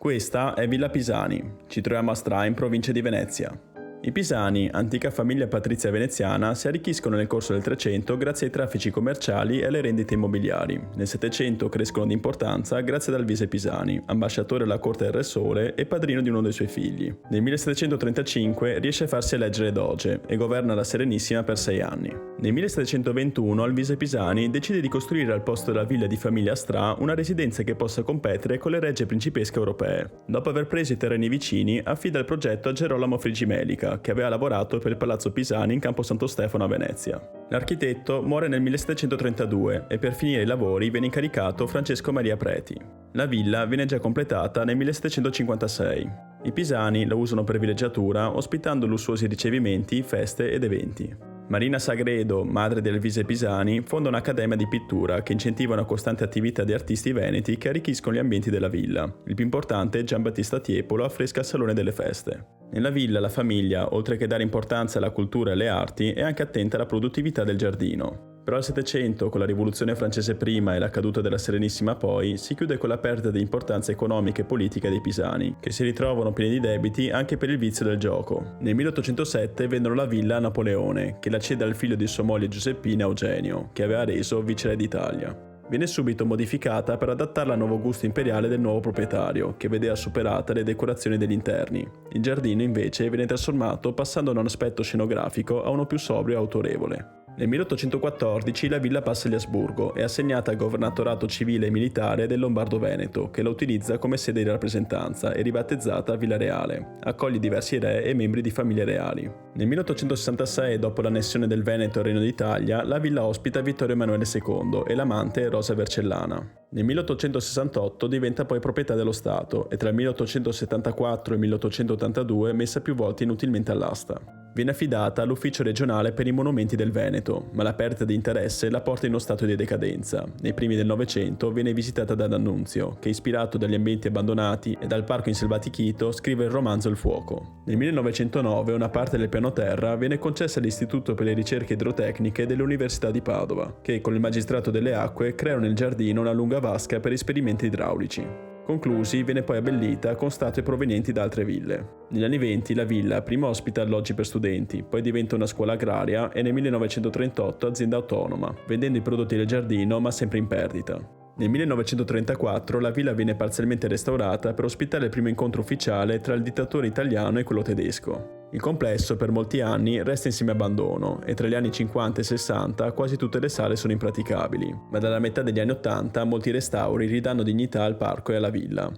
Questa è Villa Pisani, ci troviamo a Stra in provincia di Venezia. I Pisani, antica famiglia patrizia veneziana, si arricchiscono nel corso del 300 grazie ai traffici commerciali e alle rendite immobiliari. Nel 700 crescono di importanza grazie ad Alvise Pisani, ambasciatore alla corte del Re Sole e padrino di uno dei suoi figli. Nel 1735 riesce a farsi eleggere doge e governa la Serenissima per 6 anni. Nel 1721 Alvise Pisani decide di costruire al posto della villa di famiglia a Stra una residenza che possa competere con le regge principesche europee. Dopo aver preso i terreni vicini, affida il progetto a Gerolamo Frigimelica, che aveva lavorato per il Palazzo Pisani in Campo Santo Stefano a Venezia. L'architetto muore nel 1732 e per finire i lavori viene incaricato Francesco Maria Preti. La villa viene già completata nel 1756. I Pisani la usano per villeggiatura, ospitando lussuosi ricevimenti, feste ed eventi. Marina Sagredo, madre di Alvise Pisani, fonda un'accademia di pittura che incentiva una costante attività di artisti veneti che arricchiscono gli ambienti della villa. Il più importante è Giambattista Tiepolo, affresca il Salone delle Feste. Nella villa la famiglia, oltre che dare importanza alla cultura e alle arti, è anche attenta alla produttività del giardino. Però al Settecento, con la rivoluzione francese prima e la caduta della Serenissima poi, si chiude con la perdita di importanza economica e politica dei Pisani, che si ritrovano pieni di debiti anche per il vizio del gioco. Nel 1807 vendono la villa a Napoleone, che la cede al figlio di sua moglie Giuseppina, Eugenio, che aveva reso viceré d'Italia. Viene subito modificata per adattarla al nuovo gusto imperiale del nuovo proprietario, che vedeva superate le decorazioni degli interni. Il giardino invece viene trasformato passando da un aspetto scenografico a uno più sobrio e autorevole. Nel 1814 la villa passa agli Asburgo e è assegnata al governatorato civile e militare del Lombardo-Veneto, che la utilizza come sede di rappresentanza e ribattezzata Villa Reale. Accoglie diversi re e membri di famiglie reali. Nel 1866, dopo l'annessione del Veneto al Regno d'Italia, la villa ospita Vittorio Emanuele II e l'amante Rosa Vercellana. Nel 1868 diventa poi proprietà dello Stato e tra il 1874 e il 1882 messa più volte inutilmente all'asta. Viene affidata all'Ufficio regionale per i monumenti del Veneto, ma la perdita di interesse la porta in uno stato di decadenza. Nei primi del Novecento viene visitata da D'Annunzio, che ispirato dagli ambienti abbandonati e dal parco inselvatichito scrive il romanzo Il fuoco. Nel 1909 una parte del piano terra viene concessa all'Istituto per le ricerche idrotecniche dell'Università di Padova, che con il Magistrato delle Acque creano nel giardino una lunga vasca per esperimenti idraulici. Conclusi, viene poi abbellita con statue provenienti da altre ville. Negli anni 20 la villa prima ospita alloggi per studenti, poi diventa una scuola agraria e nel 1938 azienda autonoma, vendendo i prodotti del giardino ma sempre in perdita. Nel 1934 la villa viene parzialmente restaurata per ospitare il primo incontro ufficiale tra il dittatore italiano e quello tedesco. Il complesso per molti anni resta in semi-abbandono e tra gli anni 50 e 60 quasi tutte le sale sono impraticabili, ma dalla metà degli anni 80 molti restauri ridanno dignità al parco e alla villa.